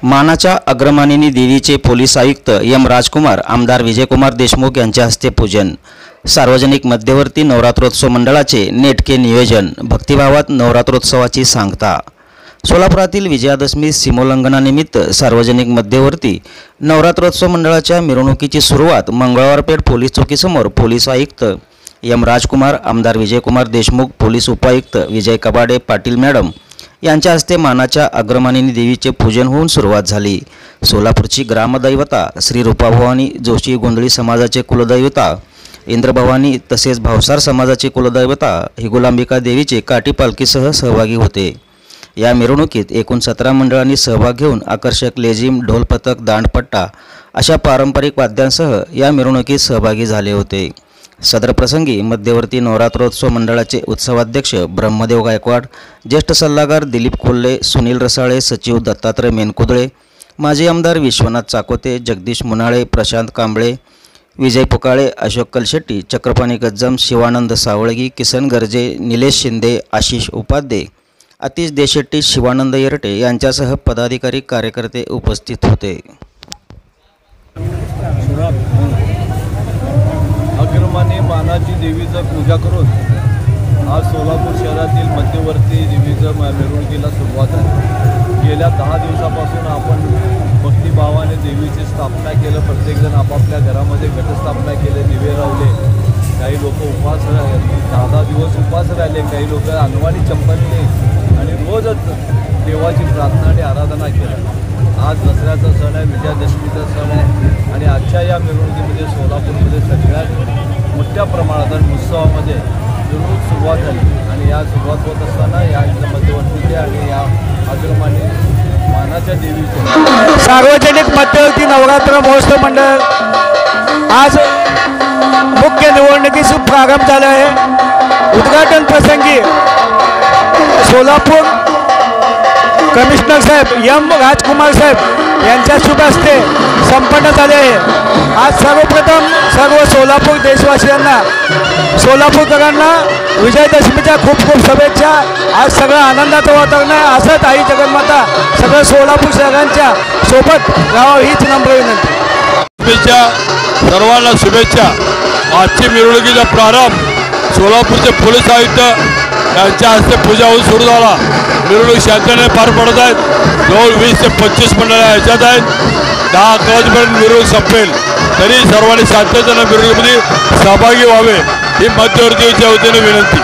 मानाच्या अग्रमानिनी देवीचे पोलीस आयुक्त एम राजकुमार, आमदार विजयकुमार देशमुख यांच्या हस्ते पूजन। सार्वजनिक मध्यवर्ती नवरात्रोत्सव मंडळाचे नेटके नियोजन। भक्तिभावात नवरात्रोत्सवाची सांगता। सोलापुरातील विजयादशमी सीमोल्लंघनानिमित्त सार्वजनिक मध्यवर्ती नवरात्रोत्सव मंडळाच्या मिरवणुकीची सुरुवात मंगळवार पेठ पोलीस चौकीसमोर पोलीस आयुक्त एम राजकुमार, आमदार विजयकुमार देशमुख, पोलीस उपायुक्त विजय कबाडे पाटील मॅडम यांच्या हस्ते मानाच्या अग्रमानिनी देवीचे पूजन होऊन सुरुवात झाली। सोलापूरची ग्रामदैवता श्री रूपाभवानी जोशी गोंधळी समाजाचे कुलदैवता इंद्रभवानी तसेच भावसार समाजाचे कुलदैवता हिगोलांबिका देवीचे काठी पालखीसह सहभागी होते। या मिरवणुकीत एकूण 17 मंडळांनी सहभाग घेऊन आकर्षक लेझिम, ढोल पथक, दांडपट्टा अशा पारंपरिक वाद्यांसह या मिरवणुकीत सहभागी झाले होते। सदर प्रसंगी मध्यवर्ती नवरात्रोत्सव मंडळाचे उत्सवाध्यक्ष ब्रह्मदेव गायकवाड, ज्येष्ठ सल्लागार दिलीप कोल्हे, सुनील रसाळे, सचिव दत्तात्रय मेनकुदळे, माजी आमदार विश्वनाथ चाकोते, जगदीश मुनाळे, प्रशांत कांबळे, विजय पुकाळे, अशोक कलशेट्टी, चक्रपाणी गज्जम, शिवानंद सावळगी, किसन गर्जे, निलेश शिंदे, आशिष उपाध्ये, अतिश देशेट्टी, शिवानंद येरटे यांच्यासह पदाधिकारी कार्यकर्ते उपस्थित होते। अग्रमानी मानाची देवीचं पूजा करून आज सोलापूर शहरातील मध्यवर्ती देवीचं मिरवणुकीला सुरुवात आहे। गेल्या 10 दिवसापासून आपण भक्तिभावाने देवीची स्थापना केलं। प्रत्येकजण आपापल्या घरामध्ये घटस्थापना केले, दिवे लावले। काही लोक उपवास 10 दिवस उपवास राहिले, काही लोक अनवाणी चंपलने आणि रोजच देवाची प्रार्थना आणि आराधना केली। आज दसऱ्याचा सण आहे, विजयादशमीचा सण आहे आणि आजच्या या मिरवणुकीमध्ये सोलापूरमध्ये सगळ्यात मोठ्या प्रमाणात आणि उत्सवामध्ये मिरवणूक सुरुवात झाली आणि या सुरुवात होत असताना या मध्यवर्तीचे आणि या अग्रमानी मानाच्या देवीचे सार्वजनिक मध्यवर्ती नवरात्र महोत्सव मंडळ आज मुख्य निवडणुकीस प्रारंभ झाला आहे। उद्घाटन प्रसंगी सोलापूर कमिशनर साहेब एम राजकुमार साहेब यांच्या शुभ हस्ते संपन्न झाले आहे। आज सर्वप्रथम सर्व सोलापूर देशवासियांना, सोलापूरकरांना विजयादशमीच्या खूप खूप शुभेच्छा। आज सगळं आनंदाचं वातावरण आहे। असंच आई जगन्माता सगळं सोलापूर शहरांच्या सोबत राहावं हीच नम्र विनंती। सर्वांना शुभेच्छा। आजची मिरवणुकीचा प्रारंभ सोलापूरचे पोलीस आयुक्त यांच्या हस्ते पूजा होऊन सुरू झाला। मिरवणूक शांततेने पार पडत आहेत। जवळ 20 ते 25 मंडळं याच्यात आहेत। 10-11 वाजेपर्यंत मिरवणूक संपेल, तरी सर्वांनी शांततेने मिरवणुकीमध्ये सहभागी व्हावे ही मध्यवर्तीच्या वतीने विनंती।